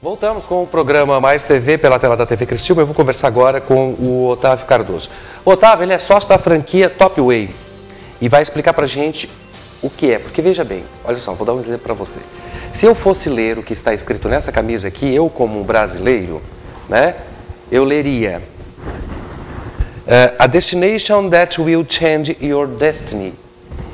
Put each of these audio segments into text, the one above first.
Voltamos com o programa Mais TV pela tela da TV Criciúma. Eu vou conversar agora com o Otávio Cardoso. O Otávio, ele é sócio da franquia Top Way e vai explicar pra gente o que é. Porque veja bem, olha só, vou dar um exemplo para você. Se eu fosse ler o que está escrito nessa camisa aqui, eu como brasileiro, né, eu leria A destination that will change your destiny.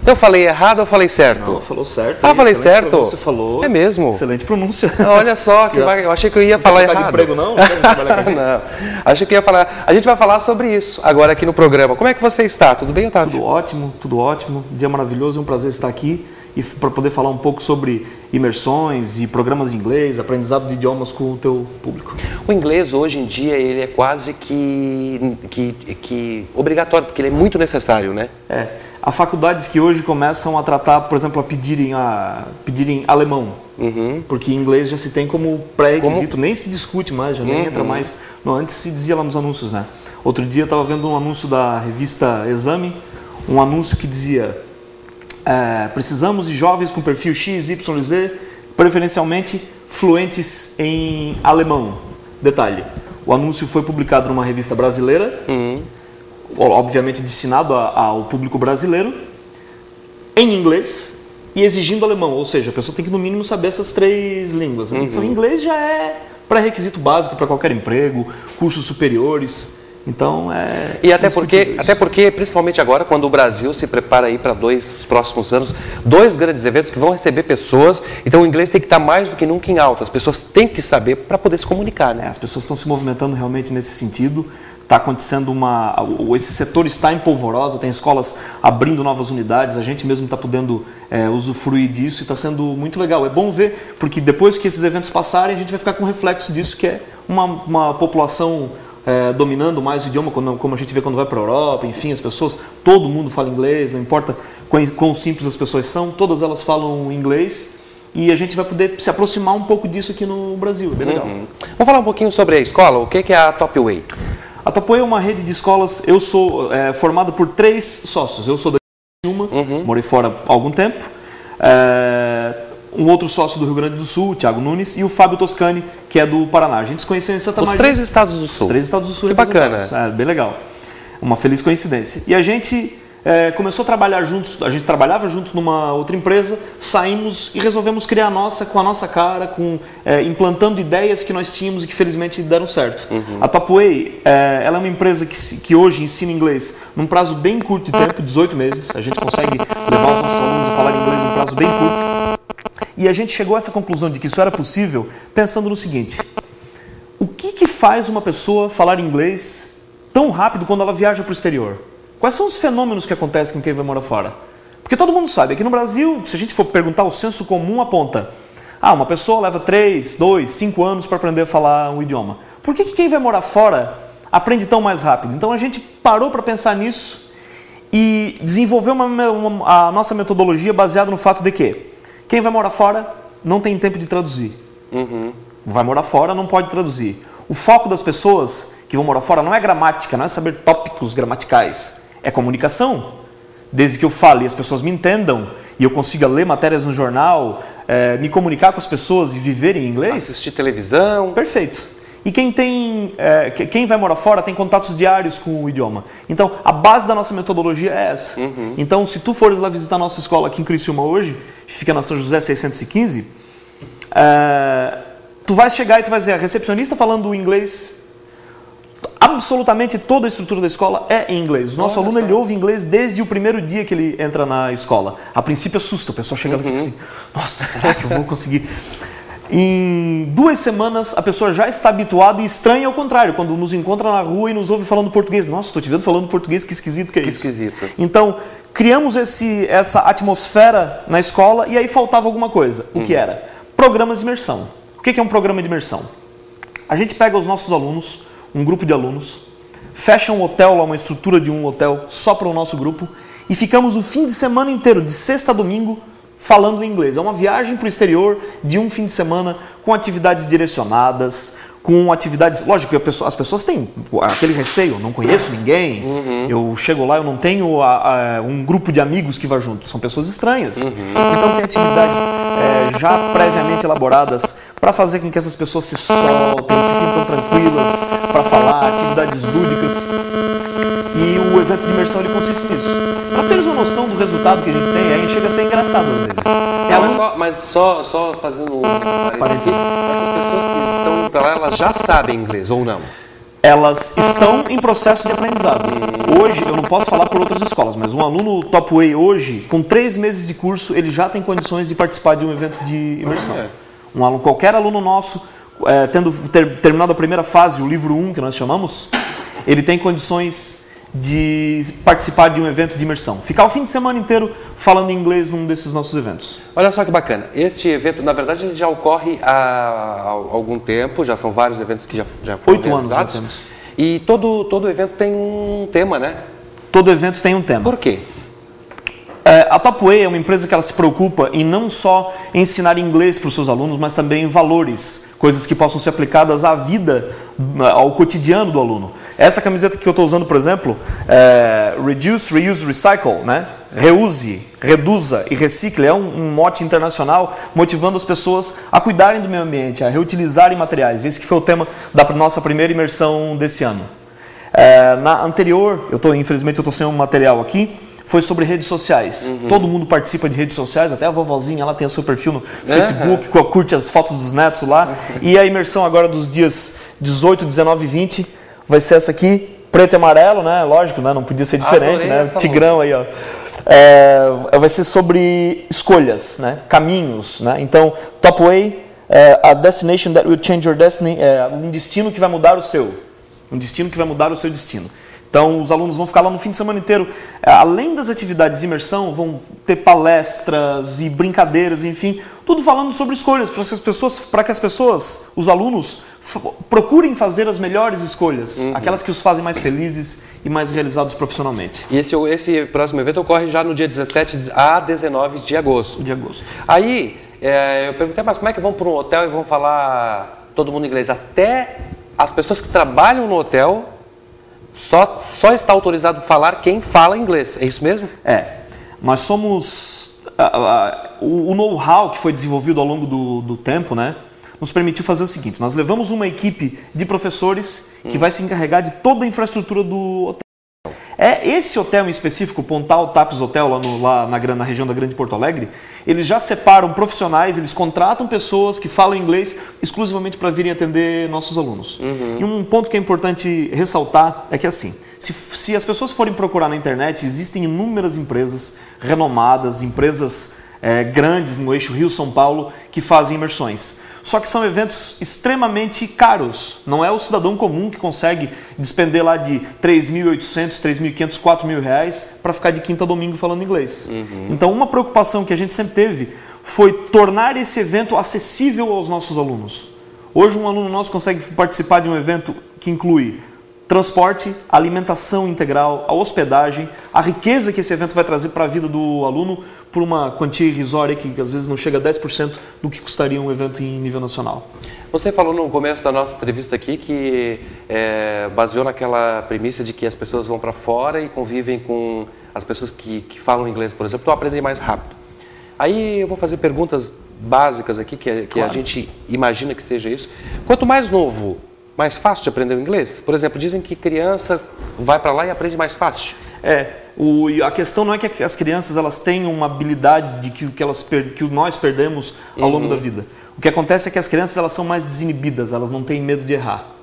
Eu falei errado ou falei certo? Não, falou certo. Ah, falei certo? Você falou. É mesmo? Excelente pronúncia. Olha só, eu achei que eu ia falar errado. Não emprego não? Não, achei que ia falar. A gente vai falar sobre isso agora aqui no programa. Como é que você está? Tudo bem, Otávio? Tudo ótimo, tudo ótimo. Dia maravilhoso, é um prazer estar aqui e para poder falar um pouco sobre imersões e programas de inglês, aprendizado de idiomas com o teu público. O inglês hoje em dia ele é quase que obrigatório, porque ele é muito necessário, né? É. Há faculdades que hoje começam a tratar, por exemplo, a pedirem alemão, porque inglês já se tem como pré-requisito, nem se discute mais, já nem entra mais. Não, antes se dizia lá nos anúncios, né? Outro dia eu estava vendo um anúncio da revista Exame, um anúncio que dizia precisamos de jovens com perfil X, Y, Z, preferencialmente fluentes em alemão. Detalhe, o anúncio foi publicado numa revista brasileira, obviamente destinado ao público brasileiro, em inglês e exigindo alemão, ou seja, a pessoa tem que no mínimo saber essas 3 línguas. Então, inglês já é pré-requisito básico para qualquer emprego, cursos superiores. Então e até porque, principalmente agora, quando o Brasil se prepara aí para os próximos anos, 2 grandes eventos que vão receber pessoas, então o inglês tem que estar mais do que nunca em alta. As pessoas têm que saber para poder se comunicar, né? As pessoas estão se movimentando realmente nesse sentido. Está acontecendo esse setor está em polvorosa, tem escolas abrindo novas unidades, a gente mesmo está podendo usufruir disso e está sendo muito legal. É bom ver, porque depois que esses eventos passarem, a gente vai ficar com um reflexo disso, que é uma população dominando mais o idioma, como a gente vê quando vai para a Europa, enfim, as pessoas, todo mundo fala inglês, não importa quão simples as pessoas são, todas elas falam inglês e a gente vai poder se aproximar um pouco disso aqui no Brasil, é bem legal. Vamos falar um pouquinho sobre a escola, o que é a Top Way? A Top Way é uma rede de escolas, eu sou formado por 3 sócios, eu sou da Criciúma, morei fora há algum tempo, um outro sócio do Rio Grande do Sul, o Thiago Nunes, e o Fábio Toscani, que é do Paraná. A gente se conheceu em Santa Maria. Os 3 estados do Sul. Os 3 estados do Sul. Que bacana. Bem legal. Uma feliz coincidência. E a gente começou a trabalhar juntos, a gente trabalhava juntos numa outra empresa, saímos e resolvemos criar a nossa, com a nossa cara, implantando ideias que nós tínhamos e que felizmente deram certo. A Top Way, ela é uma empresa que hoje ensina inglês num prazo bem curto de tempo, 18 meses. A gente consegue levar os nossos alunos a falar inglês num prazo bem curto. E a gente chegou a essa conclusão de que isso era possível pensando no seguinte: o que faz uma pessoa falar inglês tão rápido quando ela viaja para o exterior? Quais são os fenômenos que acontecem com quem vai morar fora? Porque todo mundo sabe, aqui no Brasil, se a gente for perguntar, o senso comum aponta: uma pessoa leva 3, 2, 5 anos para aprender a falar um idioma. Por que quem vai morar fora aprende tão mais rápido? Então a gente parou para pensar nisso e desenvolveu a nossa metodologia baseada no fato de que quem vai morar fora não tem tempo de traduzir. Vai morar fora, não pode traduzir. O foco das pessoas que vão morar fora não é gramática, não é saber tópicos gramaticais. É comunicação. Desde que eu fale e as pessoas me entendam e eu consiga ler matérias no jornal, me comunicar com as pessoas e viver em inglês. Assistir televisão. Perfeito. E quem vai morar fora tem contatos diários com o idioma. Então, a base da nossa metodologia é essa. Então, se tu fores lá visitar a nossa escola aqui em Criciúma hoje, que fica na São José 615, tu vais chegar e tu vais ver a recepcionista falando inglês. Absolutamente toda a estrutura da escola é em inglês. O nosso aluno ele ouve inglês desde o primeiro dia que ele entra na escola. A princípio assusta, o pessoal chega e fica assim: nossa, será que eu vou conseguir? Em 2 semanas a pessoa já está habituada e estranha ao contrário, quando nos encontra na rua e nos ouve falando português. Nossa, estou te vendo falando português, que esquisito que é isso. Que esquisito. Então, criamos essa atmosfera na escola e aí faltava alguma coisa. O que era? Programas de imersão. O que é um programa de imersão? A gente pega os nossos alunos, um grupo de alunos, fecha um hotel, lá uma estrutura de um hotel só para o nosso grupo e ficamos o fim de semana inteiro, de sexta a domingo, falando inglês. É uma viagem para o exterior de um fim de semana com atividades direcionadas, com atividades... Lógico que as pessoas têm aquele receio, não conheço ninguém, eu chego lá, eu não tenho um grupo de amigos que vai junto, são pessoas estranhas. Então tem atividades já previamente elaboradas para fazer com que essas pessoas se soltem, se sintam tranquilas para falar, atividades lúdicas. E o evento de imersão ele consiste nisso. Para teres uma noção do resultado que a gente tem, aí chega a ser engraçado às vezes. Mas só fazendo um parênteses aqui, essas pessoas que estão indo para lá, elas já sabem inglês ou não? Elas estão em processo de aprendizado. Hoje, eu não posso falar por outras escolas, mas um aluno Top Way hoje, com 3 meses de curso, ele já tem condições de participar de um evento de imersão. Qualquer aluno nosso, tendo terminado a primeira fase, o livro 1, que nós chamamos, ele tem condições de participar de um evento de imersão. Ficar o fim de semana inteiro falando inglês num desses nossos eventos. Olha só que bacana. Este evento, na verdade, ele já ocorre há algum tempo, já são vários eventos que já foram 8 anos realizados. já temos. E todo evento tem um tema, né? Todo evento tem um tema. Por quê? A Top Way é uma empresa que ela se preocupa em não só ensinar inglês para os seus alunos, mas também valores, coisas que possam ser aplicadas à vida, ao cotidiano do aluno. Essa camiseta que eu estou usando, por exemplo, é Reduce, Reuse, Recycle, né? Reuse, reduza e recicle, é um mote internacional motivando as pessoas a cuidarem do meio ambiente, a reutilizarem materiais. Esse que foi o tema da nossa primeira imersão desse ano. Na anterior, infelizmente eu estou sem um material aqui, foi sobre redes sociais. Todo mundo participa de redes sociais, até a vovozinha ela tem o seu perfil no Facebook, curte as fotos dos netos lá. E a imersão agora dos dias 18, 19 e 20 vai ser essa aqui, preto e amarelo, né? Lógico, né? Não podia ser diferente, né? Tigrão aí, ó. Vai ser sobre escolhas, né? Caminhos, né? Então, Top Way, a destination that will change your destiny, um destino que vai mudar o seu. Um destino que vai mudar o seu destino. Então, os alunos vão ficar lá no fim de semana inteiro. Além das atividades de imersão, vão ter palestras e brincadeiras, enfim, tudo falando sobre escolhas, para que as pessoas, os alunos, procurem fazer as melhores escolhas, aquelas que os fazem mais felizes e mais realizados profissionalmente. E esse próximo evento ocorre já no dia 17 a 19 de agosto. Aí, eu perguntei, mas como é que vão para um hotel e vão falar todo mundo inglês? Até as pessoas que trabalham no hotel... Só está autorizado a falar quem fala inglês, é isso mesmo? Nós somos... o know-how que foi desenvolvido ao longo do tempo, né, nos permitiu fazer o seguinte, nós levamos uma equipe de professores que vai se encarregar de toda a infraestrutura do hotel. Esse hotel em específico, Pontal Taps Hotel, lá na região da Grande Porto Alegre, eles já separam profissionais, eles contratam pessoas que falam inglês exclusivamente para virem atender nossos alunos. E um ponto que é importante ressaltar é que assim, se as pessoas forem procurar na internet, existem inúmeras empresas renomadas, empresas grandes no eixo Rio-São Paulo que fazem imersões. Só que são eventos extremamente caros. Não é o cidadão comum que consegue despender lá de R$3.800, R$3.500, R$4.000 para ficar de quinta a domingo falando inglês. Então, uma preocupação que a gente sempre teve foi tornar esse evento acessível aos nossos alunos. Hoje, um aluno nosso consegue participar de um evento que inclui transporte, alimentação integral, a hospedagem, a riqueza que esse evento vai trazer para a vida do aluno por uma quantia irrisória que às vezes não chega a 10% do que custaria um evento em nível nacional. Você falou no começo da nossa entrevista aqui que baseou naquela premissa de que as pessoas vão para fora e convivem com as pessoas que falam inglês, por exemplo, então aprendem mais rápido. Aí eu vou fazer perguntas básicas aqui que a gente imagina que seja isso. Quanto mais novo, mais fácil de aprender o inglês? Por exemplo, dizem que criança vai para lá e aprende mais fácil. A questão não é que as crianças elas tenham uma habilidade que nós perdemos ao longo da vida. O que acontece é que as crianças elas são mais desinibidas, elas não têm medo de errar.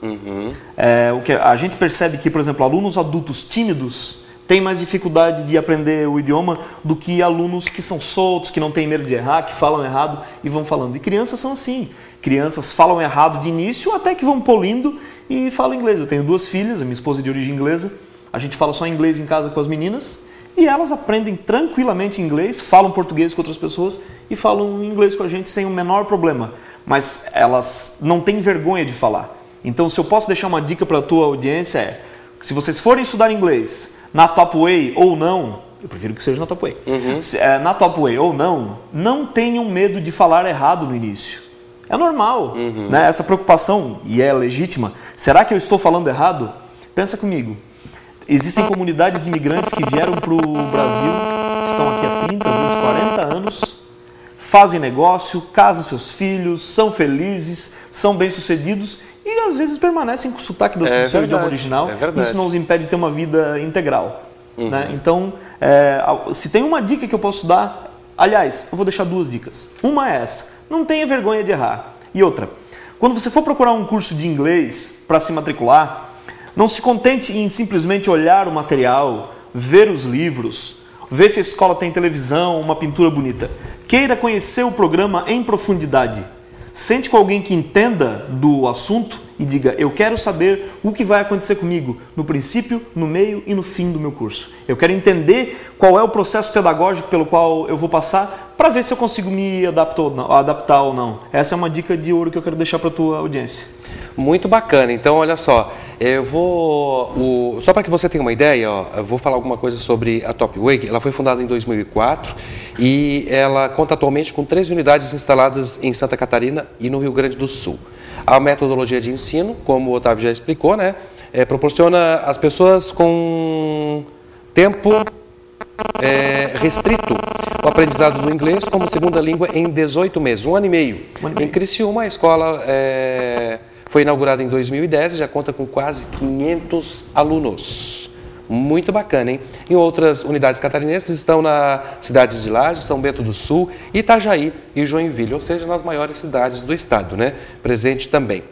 O que a gente percebe que, por exemplo, alunos adultos tímidos têm mais dificuldade de aprender o idioma do que alunos que são soltos, que não têm medo de errar, que falam errado e vão falando. E crianças são assim. Crianças falam errado de início até que vão polindo e falam inglês. Eu tenho 2 filhas, a minha esposa é de origem inglesa. A gente fala só inglês em casa com as meninas e elas aprendem tranquilamente inglês, falam português com outras pessoas e falam inglês com a gente sem o menor problema. Mas elas não têm vergonha de falar. Então, se eu posso deixar uma dica para a tua audiência se vocês forem estudar inglês na Top Way ou não, eu prefiro que seja na Top Way, na Top Way ou não tenham medo de falar errado no início. É normal, né? Essa preocupação, e é legítima. Será que eu estou falando errado? Pensa comigo. Existem comunidades de imigrantes que vieram para o Brasil, estão aqui há 30, às vezes 40 anos, fazem negócio, casam seus filhos, são felizes, são bem-sucedidos e às vezes permanecem com o sotaque do seu idioma original. Isso não os impede de ter uma vida integral. Né? Então, se tem uma dica que eu posso dar, aliás, eu vou deixar 2 dicas. Uma é essa, não tenha vergonha de errar. E outra, quando você for procurar um curso de inglês para se matricular, não se contente em simplesmente olhar o material, ver os livros, ver se a escola tem televisão, uma pintura bonita. Queira conhecer o programa em profundidade. Sente com alguém que entenda do assunto e diga, eu quero saber o que vai acontecer comigo no princípio, no meio e no fim do meu curso. Eu quero entender qual é o processo pedagógico pelo qual eu vou passar para ver se eu consigo me adaptar ou não. Essa é uma dica de ouro que eu quero deixar para a tua audiência. Muito bacana. Então, olha só, eu vou... Só para que você tenha uma ideia, ó, eu vou falar alguma coisa sobre a Top Way. Ela foi fundada em 2004 e ela conta atualmente com 3 unidades instaladas em Santa Catarina e no Rio Grande do Sul. A metodologia de ensino, como o Otávio já explicou, né, proporciona às pessoas com tempo restrito o aprendizado do inglês como segunda língua em 18 meses, 1 ano e meio. Em Criciúma, a escola foi inaugurada em 2010 e já conta com quase 500 alunos. Muito bacana, hein? Em outras unidades catarinenses estão nas cidades de Lages, São Bento do Sul, Itajaí e Joinville, ou seja, nas maiores cidades do estado, né? Presente também.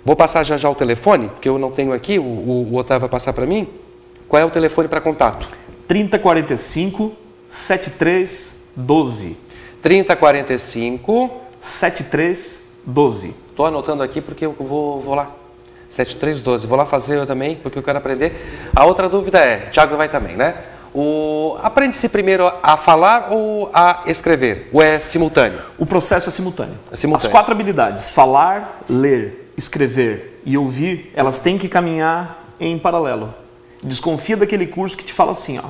Vou passar já o telefone, que eu não tenho aqui, o Otávio vai passar para mim. Qual é o telefone para contato? 3045 7312. 3045 7312. Estou anotando aqui porque eu vou lá. 7312. Vou lá fazer eu também, porque eu quero aprender. A outra dúvida é, Thiago vai também, né? Aprende-se primeiro a falar ou a escrever? Ou é simultâneo? O processo é simultâneo. Simultâneo. As 4 habilidades, falar, ler, escrever e ouvir, elas têm que caminhar em paralelo. Desconfia daquele curso que te fala assim, ó,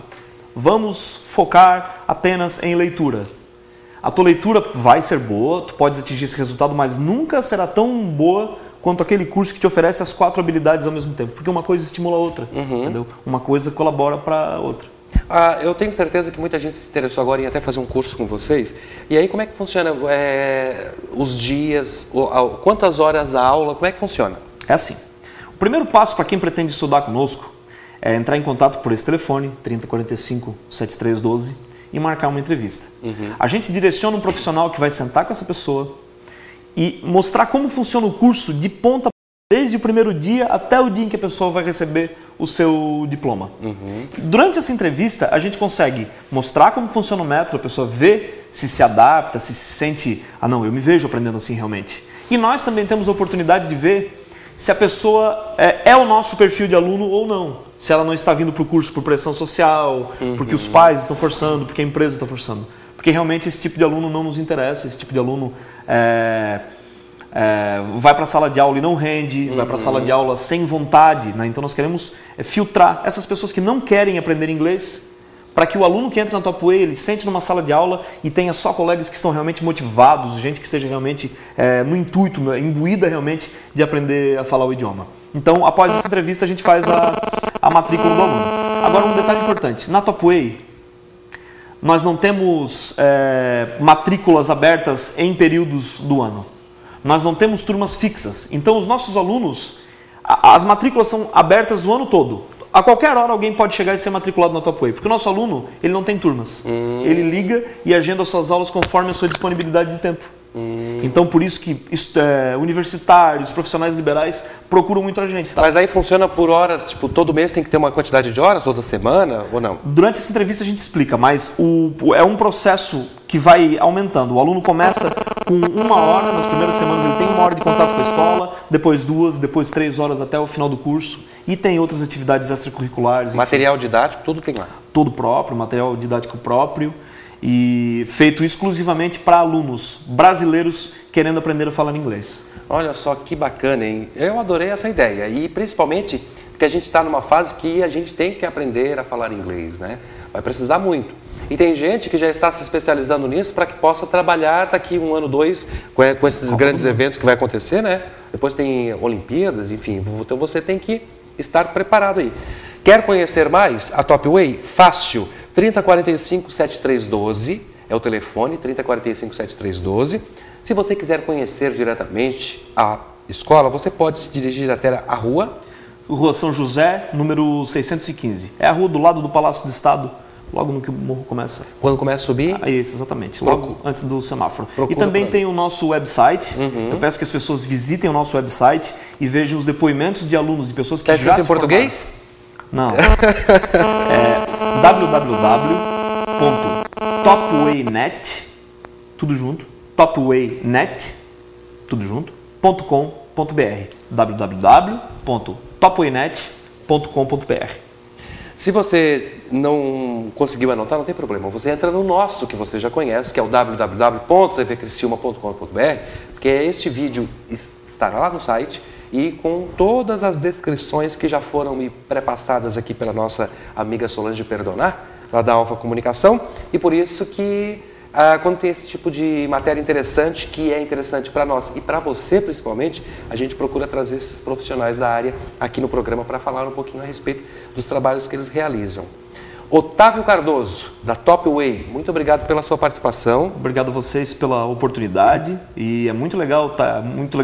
vamos focar apenas em leitura. A tua leitura vai ser boa, tu podes atingir esse resultado, mas nunca será tão boa quanto aquele curso que te oferece as 4 habilidades ao mesmo tempo, porque uma coisa estimula a outra, entendeu? Uma coisa colabora para a outra. Eu tenho certeza que muita gente se interessou agora em até fazer um curso com vocês. E aí como é que funciona os dias, quantas horas a aula, como é que funciona? É assim, o primeiro passo para quem pretende estudar conosco é entrar em contato por esse telefone, 3045 7312, e marcar uma entrevista. A gente direciona um profissional que vai sentar com essa pessoa e mostrar como funciona o curso de ponta, desde o primeiro dia até o dia em que a pessoa vai receber o seu diploma. Durante essa entrevista, a gente consegue mostrar como funciona o método, a pessoa vê se adapta, se sente, não, eu me vejo aprendendo assim realmente. E nós também temos a oportunidade de ver se a pessoa é o nosso perfil de aluno ou não. Se ela não está vindo para o curso por pressão social, porque os pais estão forçando, porque a empresa está forçando. Porque realmente esse tipo de aluno não nos interessa, esse tipo de aluno vai para a sala de aula e não rende, vai para a sala de aula sem vontade. Né? Então nós queremos filtrar essas pessoas que não querem aprender inglês, para que o aluno que entra na Top Way, ele sente numa sala de aula e tenha só colegas que estão realmente motivados, gente que esteja realmente no intuito, imbuída realmente de aprender a falar o idioma. Então, após essa entrevista, a gente faz a matrícula do aluno. Agora, um detalhe importante. Na Top Way, nós não temos matrículas abertas em períodos do ano. Nós não temos turmas fixas. Então, os nossos alunos, as matrículas são abertas o ano todo. A qualquer hora alguém pode chegar e ser matriculado na Top Way, porque o nosso aluno, ele não tem turmas. Ele liga e agenda as suas aulas conforme a sua disponibilidade de tempo. Então, por isso que universitários, profissionais liberais procuram muito a gente. Tá? Mas aí funciona por horas, tipo, todo mês tem que ter uma quantidade de horas, toda semana, ou não? Durante essa entrevista a gente explica, mas é um processo que vai aumentando. O aluno começa com 1 hora, nas primeiras semanas ele tem 1 hora de contato com a escola, depois 2, depois 3 horas até o final do curso, e tem outras atividades extracurriculares. Material didático, tudo tem lá? Todo próprio, material didático próprio. E feito exclusivamente para alunos brasileiros querendo aprender a falar inglês. Olha só que bacana, hein? Eu adorei essa ideia e principalmente porque a gente está numa fase que a gente tem que aprender a falar inglês, né? Vai precisar muito. E tem gente que já está se especializando nisso para que possa trabalhar daqui 1 ano, 2, com esses grandes eventos que vai acontecer, né? Depois tem Olimpíadas, enfim. Então você tem que estar preparado aí. Quer conhecer mais a Top Way? Fácil. 3045 7312 é o telefone, 3045 7312. Se você quiser conhecer diretamente a escola, você pode se dirigir até a rua São José, número 615. É a rua do lado do Palácio do Estado, logo no que o morro começa. Quando começa a subir? É isso, exatamente. Logo antes do semáforo. E também tem o nosso website. Eu peço que as pessoas visitem o nosso website e vejam os depoimentos de alunos, de pessoas que já se em português? Não. É www.topwaynet, tudo junto, topwaynet, tudo junto, .com.br. www.topwaynet.com.br. Se você não conseguiu anotar, não tem problema. Você entra no nosso, que você já conhece, que é o www.tvcristiuma.com.br, porque este vídeo estará lá no site e com todas as descrições que já foram me prepassadas aqui pela nossa amiga Solange Perdonar, lá da Alfa Comunicação, e por isso que quando tem esse tipo de matéria interessante, que é interessante para nós e para você principalmente, a gente procura trazer esses profissionais da área aqui no programa para falar um pouquinho a respeito dos trabalhos que eles realizam. Otávio Cardoso, da Top Way, muito obrigado pela sua participação. Obrigado a vocês pela oportunidade e é muito legal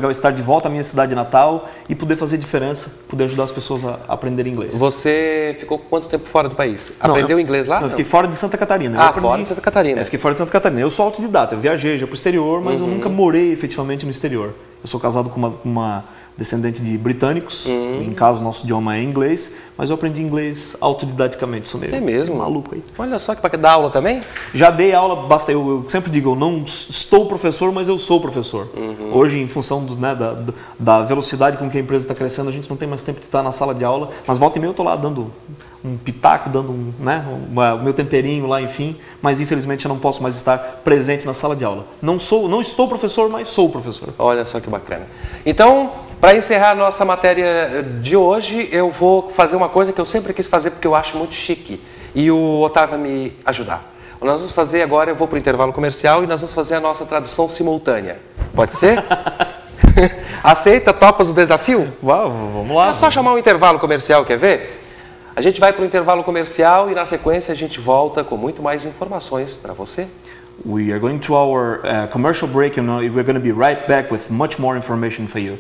estar de volta à minha cidade natal e poder fazer diferença, poder ajudar as pessoas a aprenderem inglês. Você ficou quanto tempo fora do país? Aprendeu inglês lá? Eu fiquei fora de Santa Catarina. Fora de Santa Catarina. Fiquei fora de Santa Catarina. Eu sou autodidata, eu viajei já para o exterior, mas eu nunca morei efetivamente no exterior. Eu sou casado com uma descendente de britânicos, em caso nosso idioma é inglês, mas eu aprendi inglês autodidaticamente, sou meio maluco aí. Olha só, que para dar aula também? Já dei aula, basta, eu sempre digo, eu não estou professor, mas eu sou professor. Hoje, em função da velocidade com que a empresa está crescendo, a gente não tem mais tempo de estar na sala de aula, mas volta e meia eu estou lá dando um pitaco, dando o meu temperinho lá, enfim, mas infelizmente eu não posso mais estar presente na sala de aula. Não estou professor, mas sou professor. Olha só que bacana. Então, para encerrar a nossa matéria de hoje, eu vou fazer uma coisa que eu sempre quis fazer porque eu acho muito chique e o Otávio vai me ajudar. O que nós vamos fazer agora, eu vou para o intervalo comercial e nós vamos fazer a nossa tradução simultânea. Pode ser? Aceita? Topas o desafio? Vamos lá. É só chamar um intervalo comercial, quer ver? A gente vai para o intervalo comercial e na sequência a gente volta com muito mais informações para você. We are going to our commercial break and we're going to be right back with much more information for you.